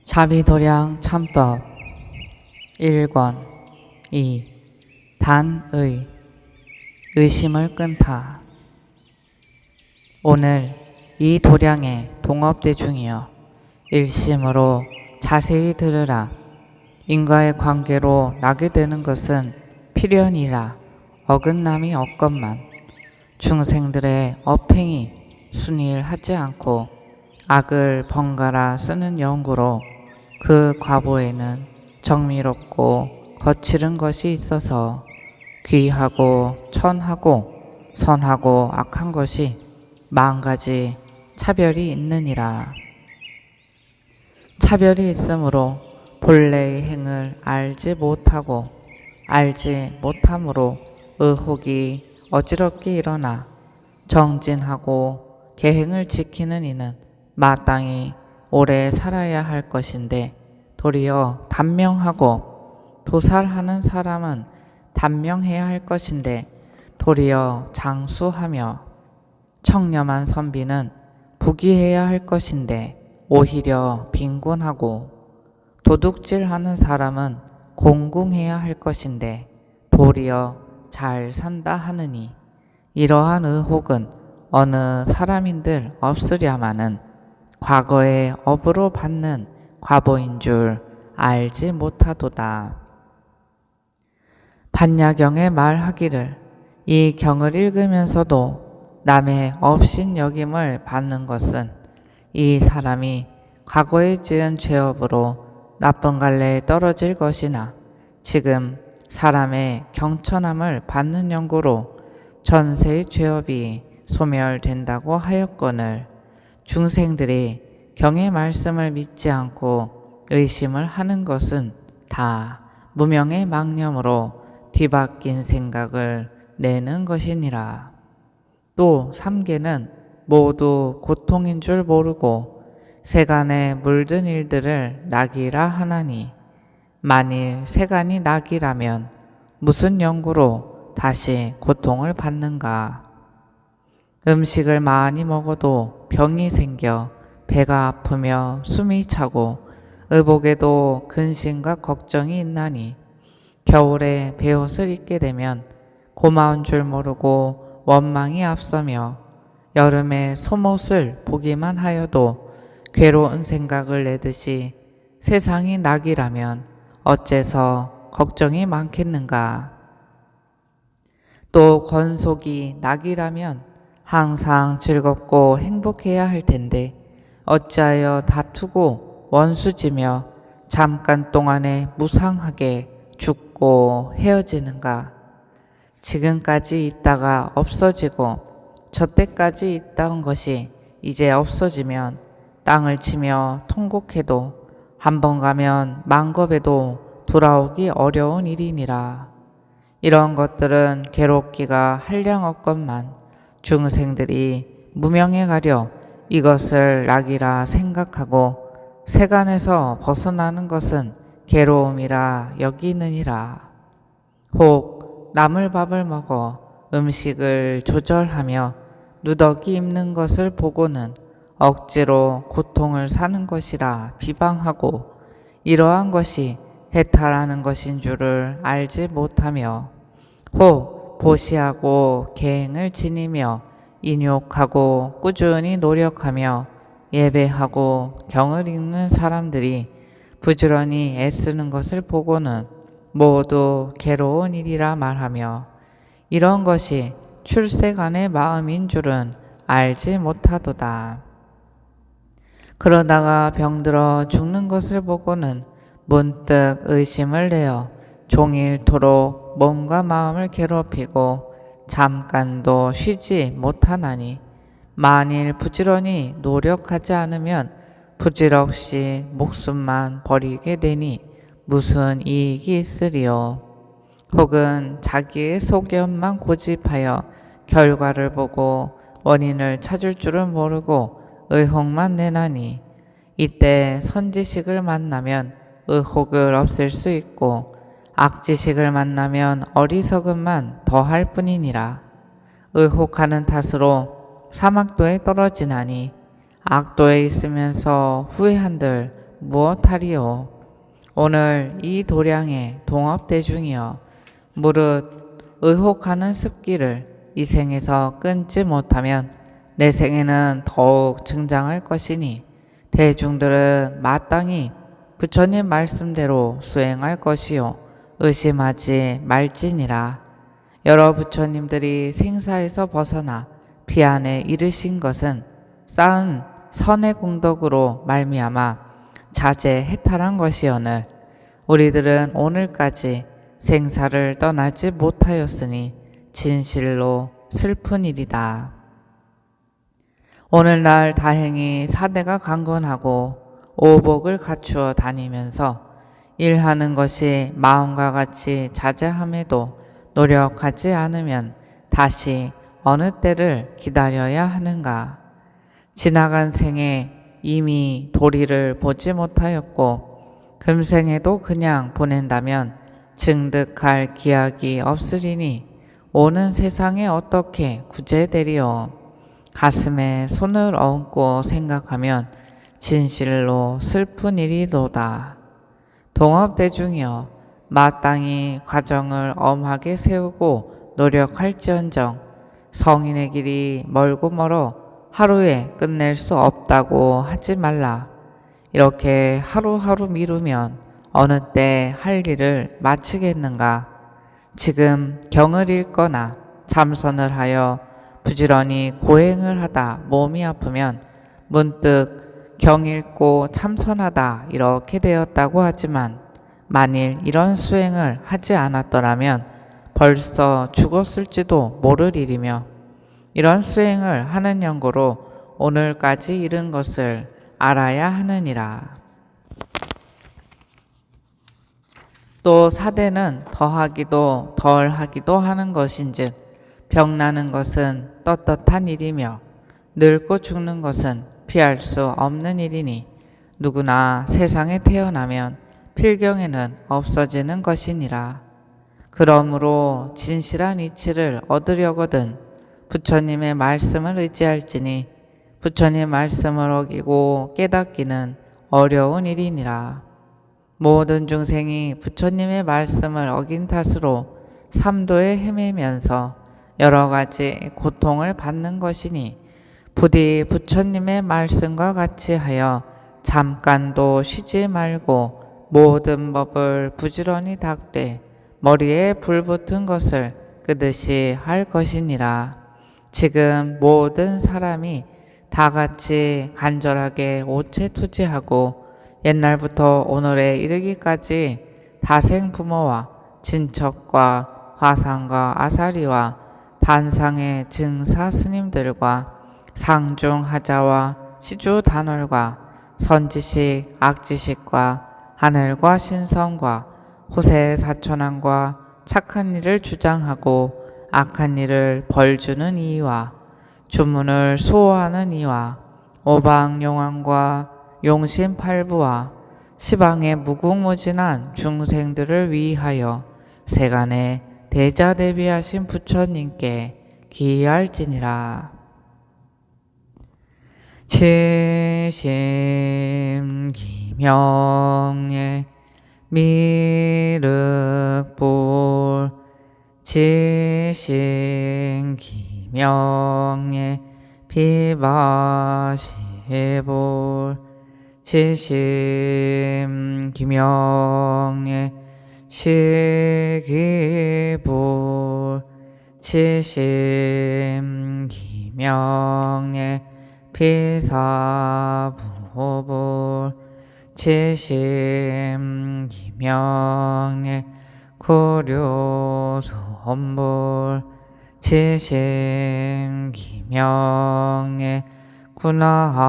자비도량 참법 1권 2. 단의 의심을 끈다. 오늘 이 도량의 동업대중이여 일심으로 자세히 들으라. 인과의 관계로 나게 되는 것은 필연이라 어긋남이 없건만 중생들의 업행이 순일하지 않고 악을 번갈아 쓰는 연구로 그 과보에는 정미롭고 거칠은 것이 있어서 귀하고 천하고 선하고 악한 것이 10,000가지 차별이 있느니라. 차별이 있으므로 본래의 행을 알지 못하고 알지 못함으로 의혹이 어지럽게 일어나 정진하고 계행을 지키는 이는 마땅히 오래 살아야 할 것인데 도리어 단명하고 도살하는 사람은 단명해야 할 것인데 도리어 장수하며 청렴한 선비는 부귀해야 할 것인데 오히려 빈곤하고 도둑질하는 사람은 공궁해야 할 것인데 도리어 잘 산다 하느니 이러한 의혹은 어느 사람인들 없으랴마는 과거의 업으로 받는 과보인 줄 알지 못하도다. 반야경에 말하기를 이 경을 읽으면서도 남의 업신여김을 받는 것은 이 사람이 과거에 지은 죄업으로 나쁜 갈래에 떨어질 것이나 지금 사람의 경천함을 받는 연고로 전세의 죄업이 소멸된다고 하였거늘 중생들이 경의 말씀을 믿지 않고 의심을 하는 것은 다 무명의 망념으로 뒤바뀐 생각을 내는 것이니라. 또 삼계는 모두 고통인 줄 모르고 세간에 물든 일들을 낙이라 하나니 만일 세간이 낙이라면 무슨 연구로 다시 고통을 받는가? 음식을 많이 먹어도 병이 생겨 배가 아프며 숨이 차고 의복에도 근심과 걱정이 있나니 겨울에 베옷을 입게 되면 고마운 줄 모르고 원망이 앞서며 여름에 솜옷을 보기만 하여도 괴로운 생각을 내듯이 세상이 낙이라면 어째서 걱정이 많겠는가? 또 권속이 낙이라면 항상 즐겁고 행복해야 할 텐데 어찌하여 다투고 원수지며 잠깐 동안에 무상하게 죽고 헤어지는가? 지금까지 있다가 없어지고 저때까지 있던 것이 이제 없어지면 땅을 치며 통곡해도 한 번 가면 만겁에도 돌아오기 어려운 일이니라. 이런 것들은 괴롭기가 한량없건만 중생들이 무명에 가려 이것을 낙이라 생각하고 세간에서 벗어나는 것은 괴로움이라 여기느니라. 혹 나물밥을 먹어 음식을 조절하며 누더기 입는 것을 보고는 억지로 고통을 사는 것이라 비방하고 이러한 것이 해탈하는 것인 줄을 알지 못하며 혹 보시하고 계행을 지니며 인욕하고 꾸준히 노력하며 예배하고 경을 읽는 사람들이 부지런히 애쓰는 것을 보고는 모두 괴로운 일이라 말하며 이런 것이 출세간의 마음인 줄은 알지 못하도다. 그러다가 병들어 죽는 것을 보고는 문득 의심을 내어 종일토록 몸과 마음을 괴롭히고 잠깐도 쉬지 못하나니 만일 부지런히 노력하지 않으면 부질없이 목숨만 버리게 되니 무슨 이익이 있으리요. 혹은 자기의 속염만 고집하여 결과를 보고 원인을 찾을 줄은 모르고 의혹만 내나니 이때 선지식을 만나면 의혹을 없앨 수 있고 악지식을 만나면 어리석음만 더할 뿐이니라. 의혹하는 탓으로 사막도에 떨어지나니 악도에 있으면서 후회한들 무엇하리요? 오늘 이 도량의 동업대중이여 무릇 의혹하는 습기를 이 생에서 끊지 못하면 내 생에는 더욱 증장할 것이니 대중들은 마땅히 부처님 말씀대로 수행할 것이요 의심하지 말지니라. 여러 부처님들이 생사에서 벗어나 비안에 이르신 것은 쌓은 선의 공덕으로 말미암아 자제해탈한 것이오늘 우리들은 오늘까지 생사를 떠나지 못하였으니 진실로 슬픈 일이다. 오늘날 다행히 사대가 강건하고 오복을 갖추어 다니면서 일하는 것이 마음과 같이 자제함에도 노력하지 않으면 다시 어느 때를 기다려야 하는가. 지나간 생에 이미 도리를 보지 못하였고 금생에도 그냥 보낸다면 증득할 기약이 없으리니 오는 세상에 어떻게 구제되리요. 가슴에 손을 얹고 생각하면 진실로 슬픈 일이로다. 동업대중이여 마땅히 과정을 엄하게 세우고 노력할지언정 성인의 길이 멀고 멀어 하루에 끝낼 수 없다고 하지 말라. 이렇게 하루하루 미루면 어느 때 할 일을 마치겠는가. 지금 경을 읽거나 참선을 하여 부지런히 고행을 하다 몸이 아프면 문득 경 읽고 참선하다 이렇게 되었다고 하지만 만일 이런 수행을 하지 않았더라면 벌써 죽었을지도 모를 일이며 이런 수행을 하는 연고로 오늘까지 이른 것을 알아야 하느니라. 또 사대는 더하기도 덜하기도 하는 것인즉 병나는 것은 떳떳한 일이며 늙고 죽는 것은 피할 수 없는 일이니 누구나 세상에 태어나면 필경에는 없어지는 것이니라. 그러므로 진실한 이치를 얻으려거든 부처님의 말씀을 의지할지니 부처님 말씀을 어기고 깨닫기는 어려운 일이니라. 모든 중생이 부처님의 말씀을 어긴 탓으로 삼도에 헤매면서 여러 가지 고통을 받는 것이니 부디 부처님의 말씀과 같이 하여 잠깐도 쉬지 말고 모든 법을 부지런히 닦되 머리에 불 붙은 것을 끄듯이 할 것이니라. 지금 모든 사람이 다 같이 간절하게 오체투지하고 옛날부터 오늘에 이르기까지 다생 부모와 친척과 화상과 아사리와 단상의 증사 스님들과 상중하자와 시주단월과 선지식 악지식과 하늘과 신성과 호세 사천왕과 착한 일을 주장하고 악한 일을 벌주는 이와 주문을 수호하는 이와 오방용왕과 용신팔부와 시방의 무궁무진한 중생들을 위하여 세간에 대자대비하신 부처님께 기할지니라. 칠심기명의 미륵불 지신기명의 비바시불 지심기명의 시기불 지심기명의 비사부불 지심기명의 구류선불 지심기명의 구나무니불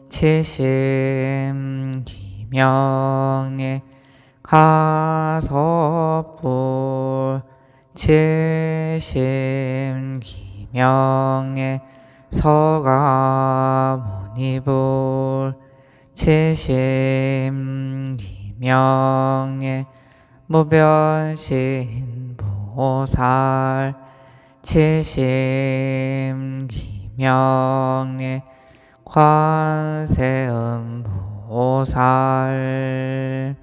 지심기명의 가섭불 지심기명의 서가모니불 지심기명의 무변신보살 지심기명의 관세음보살.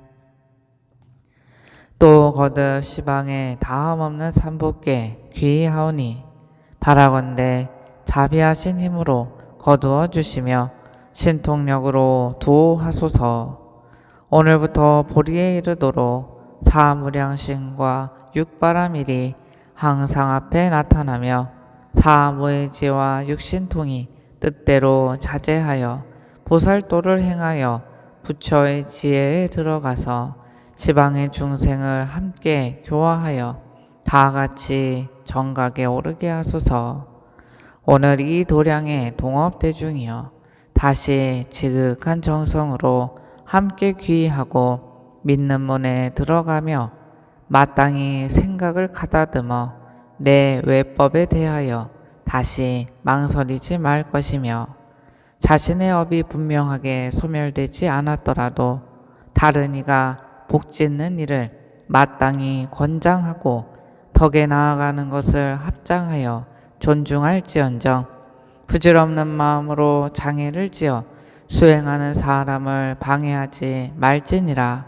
또 거듭 시방에 다함없는 삼복께 귀의하오니 바라건대 자비하신 힘으로 거두어 주시며 신통력으로 도하소서. 오늘부터 보리에 이르도록 사무량신과 육바라밀이 항상 앞에 나타나며 사무의지와 육신통이 뜻대로 자제하여 보살도를 행하여 부처의 지혜에 들어가서 시방의 중생을 함께 교화하여 다같이 정각에 오르게 하소서. 오늘 이 도량의 동업대중이여 다시 지극한 정성으로 함께 귀의하고 믿는 문에 들어가며 마땅히 생각을 가다듬어 내 외법에 대하여 다시 망설이지 말 것이며 자신의 업이 분명하게 소멸되지 않았더라도 다른 이가 복짓는 일을 마땅히 권장하고 덕에 나아가는 것을 합장하여 존중할지언정 부질없는 마음으로 장애를 지어 수행하는 사람을 방해하지 말지니라.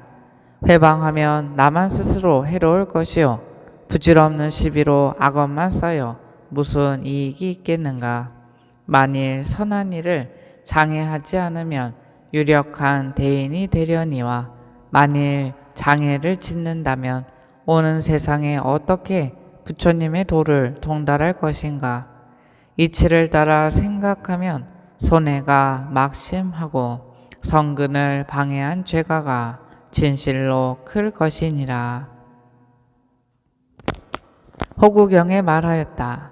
회방하면 나만 스스로 해로울 것이요 부질없는 시비로 악업만 쌓여 무슨 이익이 있겠는가. 만일 선한 일을 장애하지 않으면 유력한 대인이 되려니와 만일 장애를 짓는다면 오는 세상에 어떻게 부처님의 도를 통달할 것인가. 이치를 따라 생각하면 손해가 막심하고 성근을 방해한 죄가가 진실로 클 것이니라. 호구경에 말하였다.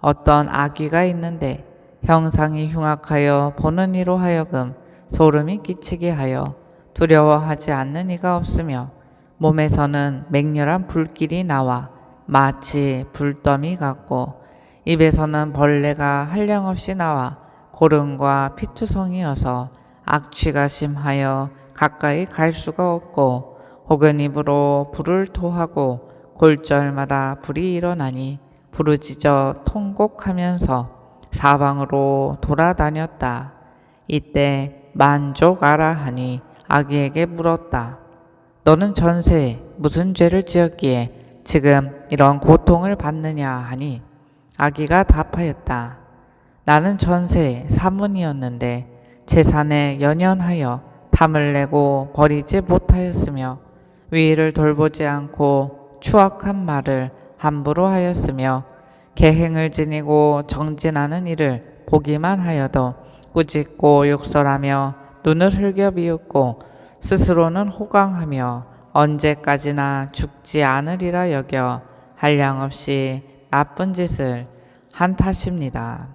어떤 악귀가 있는데 형상이 흉악하여 보는 이로 하여금 소름이 끼치게 하여 두려워하지 않는 이가 없으며 몸에서는 맹렬한 불길이 나와 마치 불더미 같고 입에서는 벌레가 한량없이 나와 고름과 피투성이어서 악취가 심하여 가까이 갈 수가 없고 혹은 입으로 불을 토하고 골절마다 불이 일어나니 부르짖어 통곡하면서 사방으로 돌아다녔다. 이때 만족하라 하니 아기에게 물었다. 너는 전생에 무슨 죄를 지었기에 지금 이런 고통을 받느냐 하니 아기가 답하였다. 나는 전생에 사문이었는데 재산에 연연하여 탐을 내고 버리지 못하였으며 위를 돌보지 않고 추악한 말을 함부로 하였으며 계행을 지니고 정진하는 일을 보기만 하여도 꾸짖고 욕설하며 눈을 흘겨 비웃고 스스로는 호강하며 언제까지나 죽지 않으리라 여겨 한량없이 나쁜 짓을 한 탓입니다.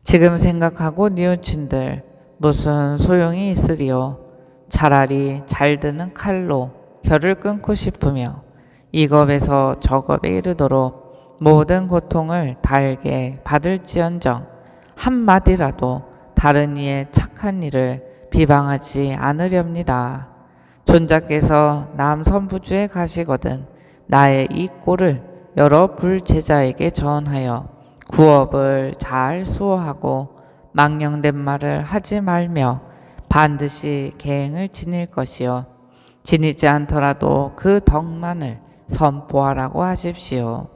지금 생각하고 뉘우친들 무슨 소용이 있으리요. 차라리 잘 드는 칼로 혀를 끊고 싶으며 이겁에서 저겁에 이르도록 모든 고통을 달게 받을지언정 한마디라도 다른 이의 착한 일을 비방하지 않으렵니다. 존자께서 남선부주에 가시거든 나의 이 꼴을 여러 불제자에게 전하여 구업을 잘 수호하고 망령된 말을 하지 말며 반드시 계행을 지닐 것이요 지니지 않더라도 그 덕만을 선포하라고 하십시오.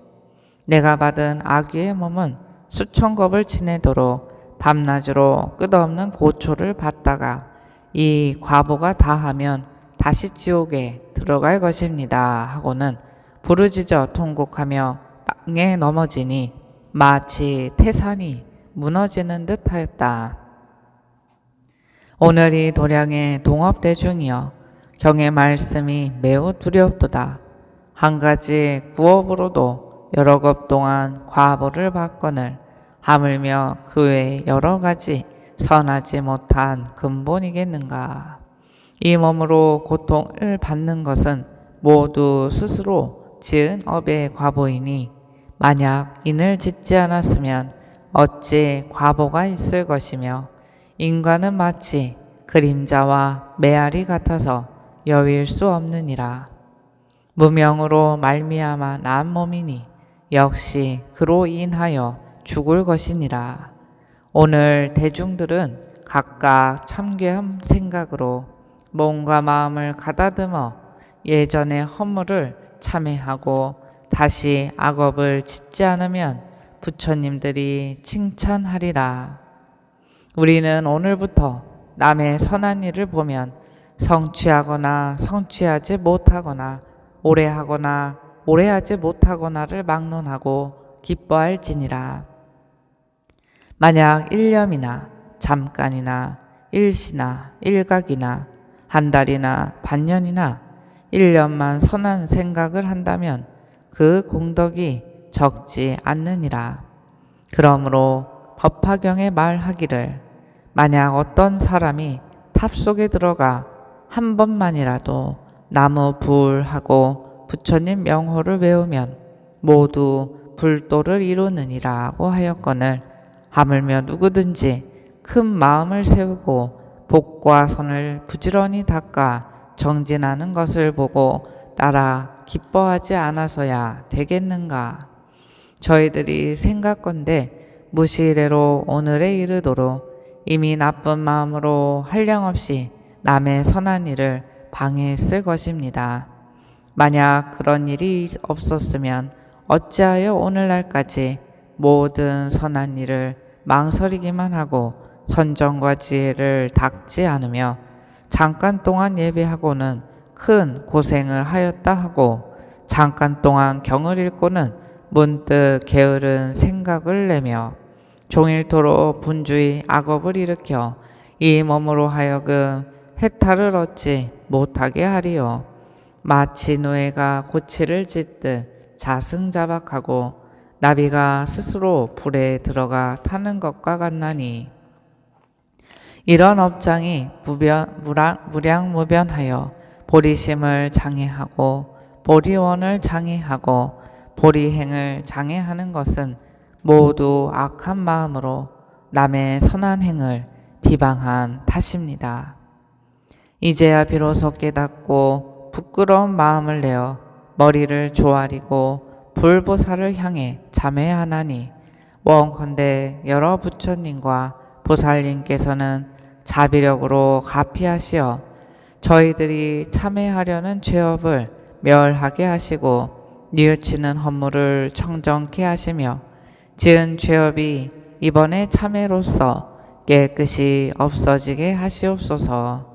내가 받은 악귀의 몸은 수천 겁을 지내도록 밤낮으로 끝없는 고초를 받다가 이 과보가 다하면 다시 지옥에 들어갈 것입니다 하고는 부르짖어 통곡하며 땅에 넘어지니 마치 태산이 무너지는 듯 하였다. 오늘 이 도량의 동업대중이여 경의 말씀이 매우 두렵도다. 한 가지 구업으로도 여러 겁 동안 과보를 받거늘 하물며 그 외 여러 가지 선하지 못한 근본이겠는가. 이 몸으로 고통을 받는 것은 모두 스스로 지은 업의 과보이니 만약 인을 짓지 않았으면 어찌 과보가 있을 것이며 인간은 마치 그림자와 메아리 같아서 여위일 수 없느니라. 무명으로 말미암아 난 몸이니 역시 그로 인하여 죽을 것이니라. 오늘 대중들은 각각 참괴한 생각으로 몸과 마음을 가다듬어 예전의 허물을 참회하고 다시 악업을 짓지 않으면 부처님들이 칭찬하리라. 우리는 오늘부터 남의 선한 일을 보면 성취하거나 성취하지 못하거나 오래하거나 오래하지 못하거나를 막론하고 기뻐할지니라. 만약 일념이나 잠깐이나 일시나 일각이나 한 달이나 반년이나 1년만 선한 생각을 한다면 그 공덕이 적지 않느니라. 그러므로 법화경에 말하기를 만약 어떤 사람이 탑 속에 들어가 한 번만이라도 나무 불하고 부처님 명호를 외우면 모두 불도를 이루느니라고 하였거늘 하물며 누구든지 큰 마음을 세우고 복과 선을 부지런히 닦아 정진하는 것을 보고 따라 기뻐하지 않아서야 되겠는가. 저희들이 생각건대 무시이래로 오늘에 이르도록 이미 나쁜 마음으로 한량없이 남의 선한 일을 방해했을 것입니다. 만약 그런 일이 없었으면 어찌하여 오늘날까지 모든 선한 일을 망설이기만 하고 선정과 지혜를 닦지 않으며 잠깐 동안 예배하고는 큰 고생을 하였다 하고 잠깐 동안 경을 읽고는 문득 게으른 생각을 내며 종일토록 분주히 악업을 일으켜 이 몸으로 하여금 해탈을 얻지 못하게 하리요. 마치 노예가 고치를 짓듯 자승자박하고 나비가 스스로 불에 들어가 타는 것과 같나니 이런 업장이 무량무변하여 보리심을 장애하고 보리원을 장애하고 보리행을 장애하는 것은 모두 악한 마음으로 남의 선한 행을 비방한 탓입니다. 이제야 비로소 깨닫고 부끄러운 마음을 내어 머리를 조아리고 불보살을 향해 자매하나니 원컨대 여러 부처님과 보살님께서는 자비력으로 가피하시어 저희들이 참회하려는 죄업을 멸하게 하시고 뉘우치는 허물을 청정케 하시며 지은 죄업이 이번에 참회로서 깨끗이 없어지게 하시옵소서.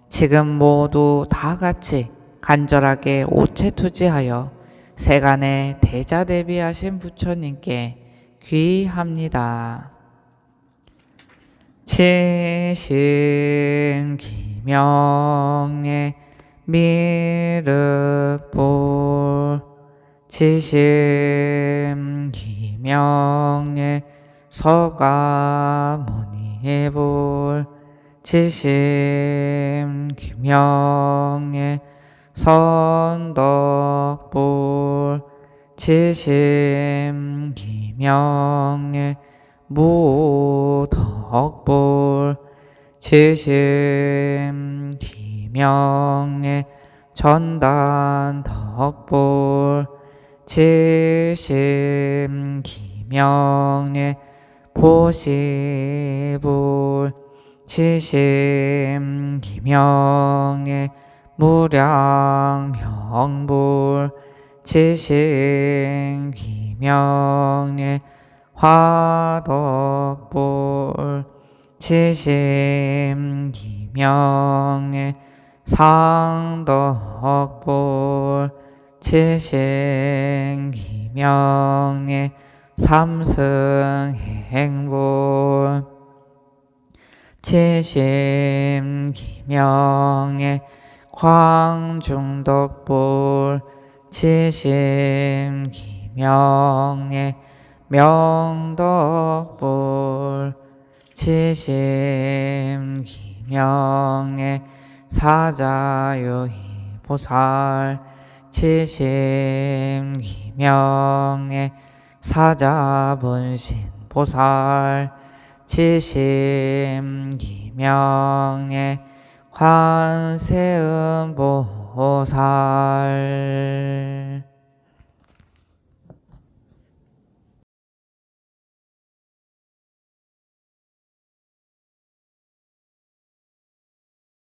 지금 모두 다 같이 간절하게 오체투지하여 세간에 대자 대비하신 부처님께 귀의합니다. 지심기명예 미륵볼 지심기명예 서가모니볼 지심기명예 선덕볼 지심기명예 무덕볼 지심기명예 전단덕볼 지심기명예 보시볼 지심기명예 무량명볼 지심기명예 화덕볼 지심기명예 상덕볼 지심기명예 삼승행볼 지심기명예 광중덕볼 지심기명예 명덕볼 지심기명예 사자유의보살 지심기명예 사자분신보살 지심기명예 관세음보살